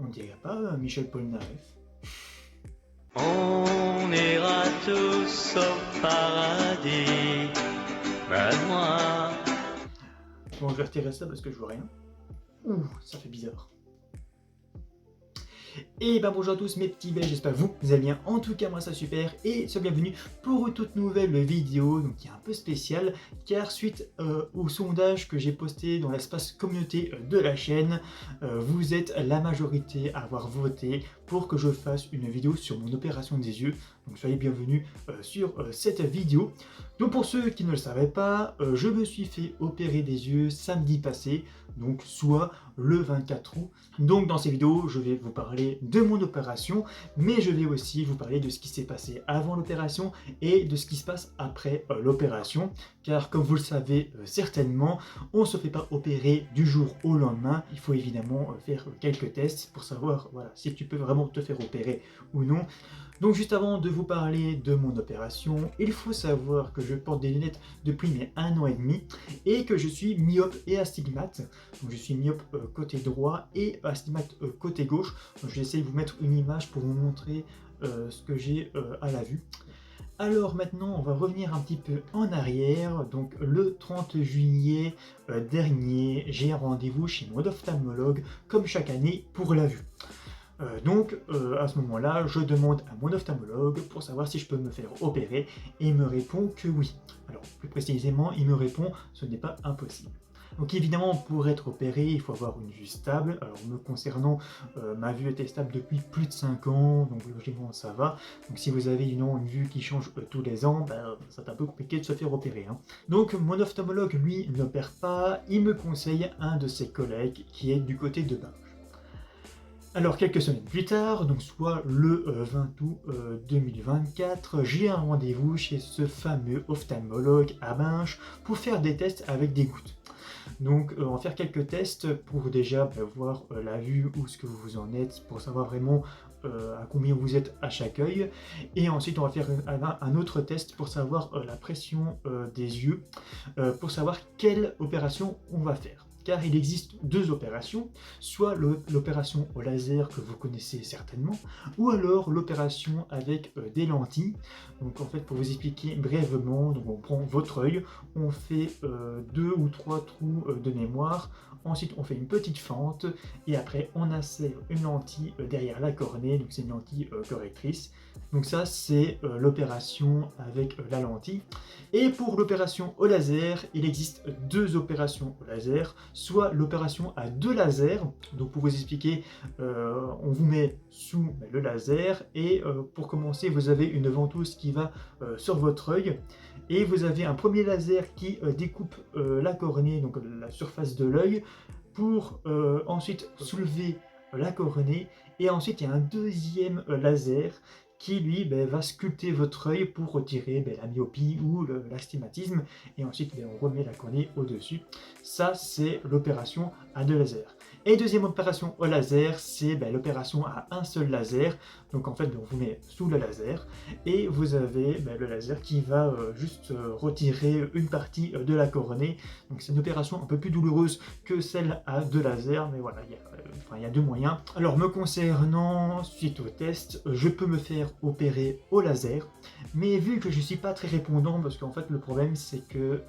On dirait pas Michel Polnareff. On ira tous au paradis, mais moi. Bon, je vais retirer ça parce que je vois rien. Ouh, ça fait bizarre. Et ben bonjour à tous mes petits belges, j'espère que vous allez bien. En tout cas moi ça super et soyez bienvenus pour une toute nouvelle vidéo donc qui est un peu spéciale car suite au sondage que j'ai posté dans l'espace communauté de la chaîne, vous êtes la majorité à avoir voté pour que je fasse une vidéo sur mon opération des yeux. Donc soyez bienvenus sur cette vidéo. Donc pour ceux qui ne le savaient pas, je me suis fait opérer des yeux samedi passé, donc soit le 24 août. Donc dans ces vidéos, je vais vous parler de mon opération, mais je vais aussi vous parler de ce qui s'est passé avant l'opération et de ce qui se passe après l'opération. Car comme vous le savez certainement, on ne se fait pas opérer du jour au lendemain. Il faut évidemment faire quelques tests pour savoir voilà, si tu peux vraiment te faire opérer ou non. Donc juste avant de vous parler de mon opération, il faut savoir que je porte des lunettes depuis mes 1 an et demi et que je suis myope et astigmate. Donc je suis myope côté droit et astigmate côté gauche. Donc je vais essayer de vous mettre une image pour vous montrer ce que j'ai à la vue. Alors maintenant, on va revenir un petit peu en arrière. Donc le 30 juillet dernier, j'ai un rendez-vous chez mon ophtalmologue comme chaque année pour la vue. À ce moment-là, je demande à mon ophtalmologue pour savoir si je peux me faire opérer et il me répond que oui. Alors plus précisément, il me répond ce n'est pas impossible. Donc évidemment, pour être opéré, il faut avoir une vue stable. Alors me concernant, ma vue était stable depuis plus de 5 ans, donc logiquement ça va. Donc si vous avez une vue qui change tous les ans, c'est un peu compliqué de se faire opérer. Donc mon ophtalmologue, lui, n'opère pas, il me conseille un de ses collègues qui est du côté de Binge. Alors quelques semaines plus tard, donc soit le 20 août 2024, j'ai un rendez-vous chez ce fameux ophtalmologue à Binge pour faire des tests avec des gouttes. Donc on va faire quelques tests pour déjà voir la vue, où est-ce que vous en êtes, pour savoir vraiment à combien vous êtes à chaque œil. Et ensuite on va faire un autre test pour savoir la pression des yeux, pour savoir quelle opération on va faire. Car il existe deux opérations, soit l'opération au laser que vous connaissez certainement, ou alors l'opération avec des lentilles. Donc en fait, pour vous expliquer brièvement, donc on prend votre œil, on fait 2 ou 3 trous de mémoire, ensuite on fait une petite fente, et après on insère une lentille derrière la cornée, donc c'est une lentille correctrice. Donc ça c'est l'opération avec la lentille. Et pour l'opération au laser, il existe deux opérations au laser, soit l'opération à 2 lasers, donc pour vous expliquer, on vous met sous le laser et pour commencer vous avez une ventouse qui va sur votre œil et vous avez un premier laser qui découpe la cornée, donc la surface de l'œil, pour ensuite soulever la cornée, et ensuite il y a un deuxième laser qui lui va sculpter votre œil pour retirer la myopie ou l'astigmatisme, et ensuite on remet la cornée au-dessus. Ça c'est l'opération à 2 lasers. Et deuxième opération au laser, c'est l'opération à un seul laser. Donc en fait on vous met sous le laser et vous avez le laser qui va juste retirer une partie de la cornée. Donc c'est une opération un peu plus douloureuse que celle à 2 lasers, mais voilà, il y a deux moyens. Alors me concernant, suite au test, je peux me faire opérer au laser, mais vu que je suis pas très répondant, parce qu'en fait le problème c'est que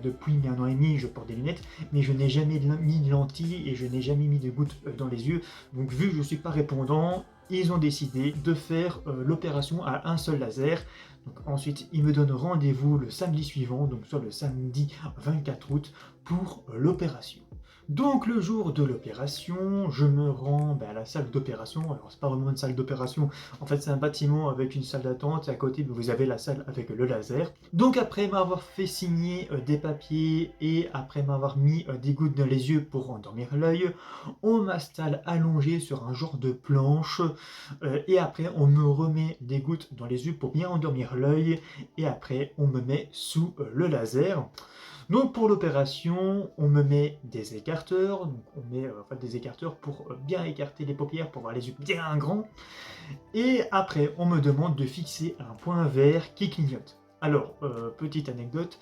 depuis mes 1 an et demi je porte des lunettes, mais je n'ai jamais mis de lentilles et je n'ai jamais mis de gouttes dans les yeux, donc vu que je suis pas répondant, ils ont décidé de faire l'opération à un seul laser. Donc ensuite ils me donnent rendez-vous le samedi suivant, donc soit le samedi 24 août pour l'opération. Donc le jour de l'opération, je me rends à la salle d'opération. Alors c'est pas vraiment une salle d'opération, en fait c'est un bâtiment avec une salle d'attente et à côté vous avez la salle avec le laser. Donc après m'avoir fait signer des papiers et après m'avoir mis des gouttes dans les yeux pour endormir l'œil, on m'installe allongé sur un genre de planche et après on me remet des gouttes dans les yeux pour bien endormir l'œil et après on me met sous le laser. Donc pour l'opération, on me met des écarteurs, donc on met des écarteurs pour bien écarter les paupières, pour avoir les yeux bien grands. Et après, on me demande de fixer un point vert qui clignote. Alors, petite anecdote,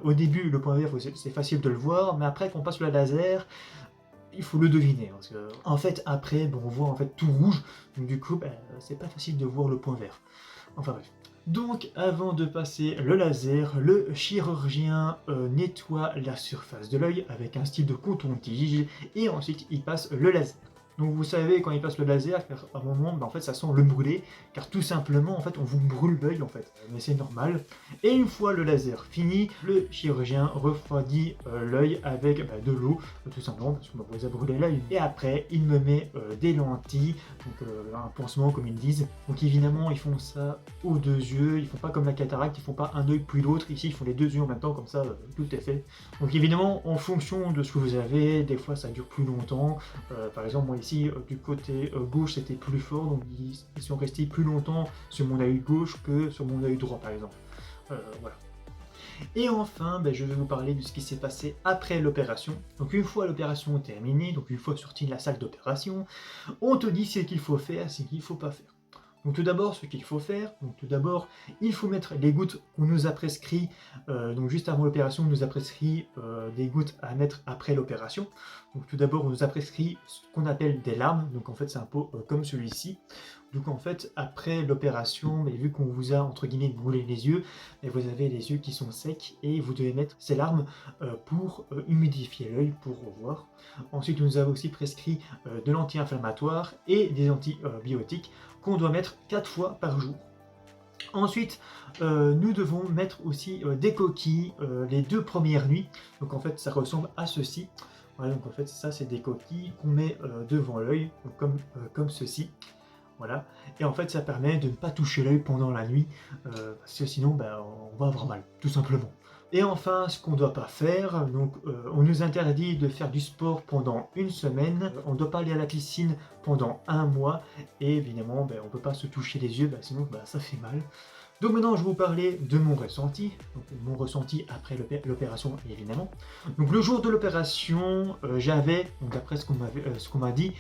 au début, le point vert, c'est facile de le voir, mais après qu'on passe le laser, il faut le deviner, hein, parce que en fait après bon, on voit en fait tout rouge, donc du coup c'est pas facile de voir le point vert. Enfin bref. Donc avant de passer le laser, le chirurgien nettoie la surface de l'œil avec un style de coton-tige et ensuite il passe le laser. Donc vous savez quand il passe le laser, car à un moment en fait ça sent le brûler, car tout simplement en fait on vous brûle l'œil en fait, mais c'est normal. Et une fois le laser fini, le chirurgien refroidit l'œil avec de l'eau, tout simplement parce qu'on vous a brûlé l'œil. Et après il me met des lentilles, donc un pansement comme ils disent. Donc évidemment ils font ça aux deux yeux, ils font pas comme la cataracte, ils font pas un œil puis l'autre, ici ils font les deux yeux en même temps, comme ça tout est fait. Donc évidemment en fonction de ce que vous avez, des fois ça dure plus longtemps, par exemple moi ici du côté gauche c'était plus fort, donc ils sont restés plus longtemps sur mon œil gauche que sur mon œil droit par exemple. Voilà. Et enfin, je vais vous parler de ce qui s'est passé après l'opération. Donc une fois l'opération terminée, donc une fois sorti de la salle d'opération, on te dit ce qu'il faut faire, ce qu'il ne faut pas faire. Donc tout d'abord, ce qu'il faut faire, donc tout d'abord, il faut mettre les gouttes qu'on nous a prescrit, donc juste avant l'opération, on nous a prescrit des gouttes à mettre après l'opération. Donc tout d'abord, on nous a prescrit ce qu'on appelle des larmes, donc en fait c'est un pot comme celui-ci. Donc en fait, après l'opération, vu qu'on vous a entre guillemets brûlé les yeux, vous avez les yeux qui sont secs et vous devez mettre ces larmes pour humidifier l'œil, pour revoir. Ensuite, on nous a aussi prescrit de l'anti-inflammatoire et des antibiotiques qu'on doit mettre 4 fois par jour. Ensuite, nous devons mettre aussi des coquilles les 2 premières nuits. Donc en fait, ça ressemble à ceci. Voilà, donc en fait, ça c'est des coquilles qu'on met devant l'œil, comme ceci. Voilà. Et en fait, ça permet de ne pas toucher l'œil pendant la nuit, parce que sinon, on va avoir mal, tout simplement. Et enfin, ce qu'on ne doit pas faire, donc on nous interdit de faire du sport pendant une semaine, on ne doit pas aller à la piscine pendant 1 mois, et évidemment, on ne peut pas se toucher les yeux, sinon ça fait mal. Donc maintenant, je vais vous parler de mon ressenti, donc mon ressenti après l'opération évidemment. Donc le jour de l'opération, j'avais, d'après ce qu'on m'a dit,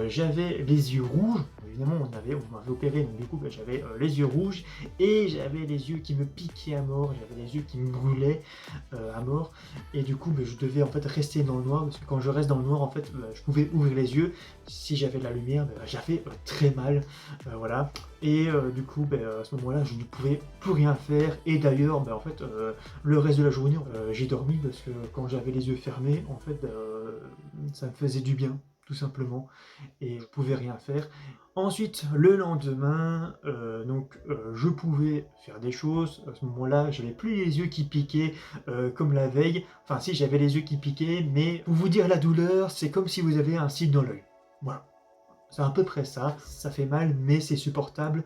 j'avais les yeux rouges. Évidemment, on m'avait opéré, donc du coup, j'avais les yeux rouges et j'avais les yeux qui me piquaient à mort, j'avais les yeux qui me brûlaient à mort. Et du coup, je devais en fait rester dans le noir, parce que quand je reste dans le noir, en fait, je pouvais ouvrir les yeux. Si j'avais de la lumière, j'avais très mal, voilà. Et du coup, à ce moment-là, je ne pouvais plus rien faire. Et d'ailleurs, en fait, le reste de la journée, j'ai dormi parce que quand j'avais les yeux fermés, en fait, ça me faisait du bien, tout simplement. Et je pouvais rien faire. Ensuite, le lendemain, je pouvais faire des choses. À ce moment-là, j'avais plus les yeux qui piquaient comme la veille. Enfin, si, j'avais les yeux qui piquaient, mais pour vous dire la douleur, c'est comme si vous avez un cil dans l'œil. Voilà. C'est à peu près ça, ça fait mal, mais c'est supportable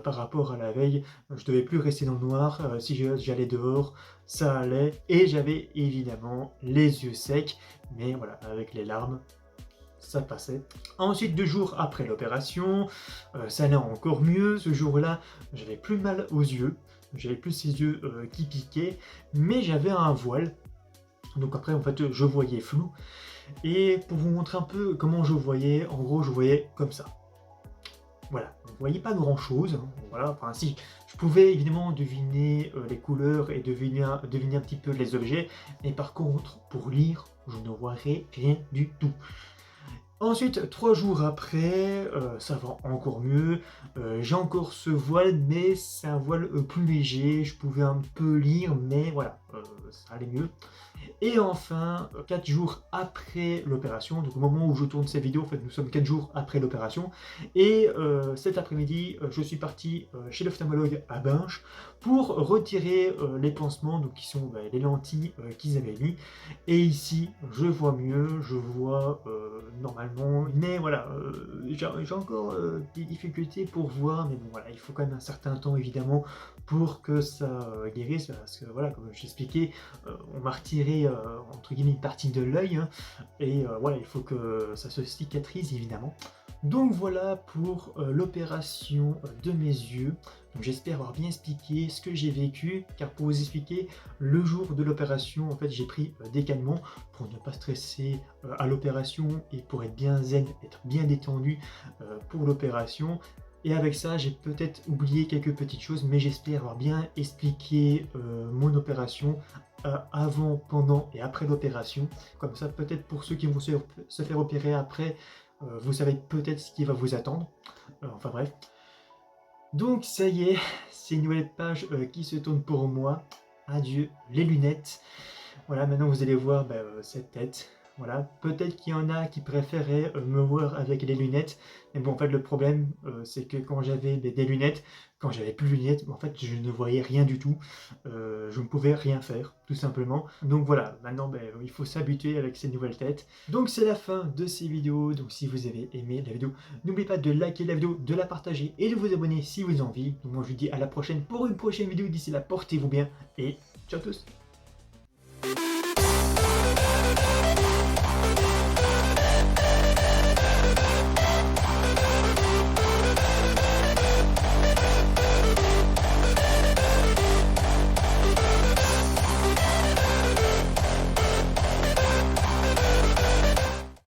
par rapport à la veille. Je devais plus rester dans le noir, si j'allais dehors, ça allait. Et j'avais évidemment les yeux secs, mais voilà, avec les larmes, ça passait. Ensuite, 2 jours après l'opération, ça allait encore mieux. Ce jour-là, j'avais plus mal aux yeux, j'avais plus ces yeux qui piquaient, mais j'avais un voile. Donc après, en fait, je voyais flou. Et pour vous montrer un peu comment je voyais, en gros, je voyais comme ça. Voilà, vous ne voyez pas grand chose. Hein. Voilà, enfin si, je pouvais évidemment deviner les couleurs et deviner un petit peu les objets, mais par contre, pour lire, je ne voyais rien du tout. Ensuite, 3 jours après, ça va encore mieux. J'ai encore ce voile, mais c'est un voile plus léger. Je pouvais un peu lire, mais voilà, ça allait mieux. Et enfin, 4 jours après l'opération, donc au moment où je tourne cette vidéo, en fait, nous sommes 4 jours après l'opération. Et cet après-midi, je suis parti chez l'ophtalmologue à Binche pour retirer les pansements, donc qui sont les lentilles qu'ils avaient mis. Et ici, je vois mieux, je vois normalement, mais voilà, j'ai encore des difficultés pour voir, mais bon voilà, il faut quand même un certain temps évidemment pour que ça guérisse, parce que voilà, comme je l'expliquais, on m'a retiré entre guillemets une partie de l'œil, hein, et voilà, il faut que ça se cicatrise évidemment. Donc voilà pour l'opération de mes yeux. J'espère avoir bien expliqué ce que j'ai vécu, car pour vous expliquer, le jour de l'opération, en fait, j'ai pris des calmants pour ne pas stresser à l'opération et pour être bien zen, être bien détendu pour l'opération. Et avec ça, j'ai peut-être oublié quelques petites choses, mais j'espère avoir bien expliqué mon opération avant, pendant et après l'opération. Comme ça, peut-être pour ceux qui vont se faire opérer après, vous savez peut-être ce qui va vous attendre. Enfin bref. Donc ça y est, c'est une nouvelle page qui se tourne pour moi. Adieu les lunettes. Voilà, maintenant vous allez voir cette tête. Voilà, peut-être qu'il y en a qui préféraient me voir avec les lunettes. Mais bon, en fait, le problème, c'est que quand j'avais des lunettes, quand j'avais plus de lunettes, en fait, je ne voyais rien du tout. Je ne pouvais rien faire, tout simplement. Donc voilà, maintenant, il faut s'habituer avec ces nouvelles têtes. Donc c'est la fin de ces vidéos. Donc si vous avez aimé la vidéo, n'oubliez pas de liker la vidéo, de la partager et de vous abonner si vous avez envie. Donc moi, je vous dis à la prochaine pour une prochaine vidéo. D'ici là, portez-vous bien et ciao à tous.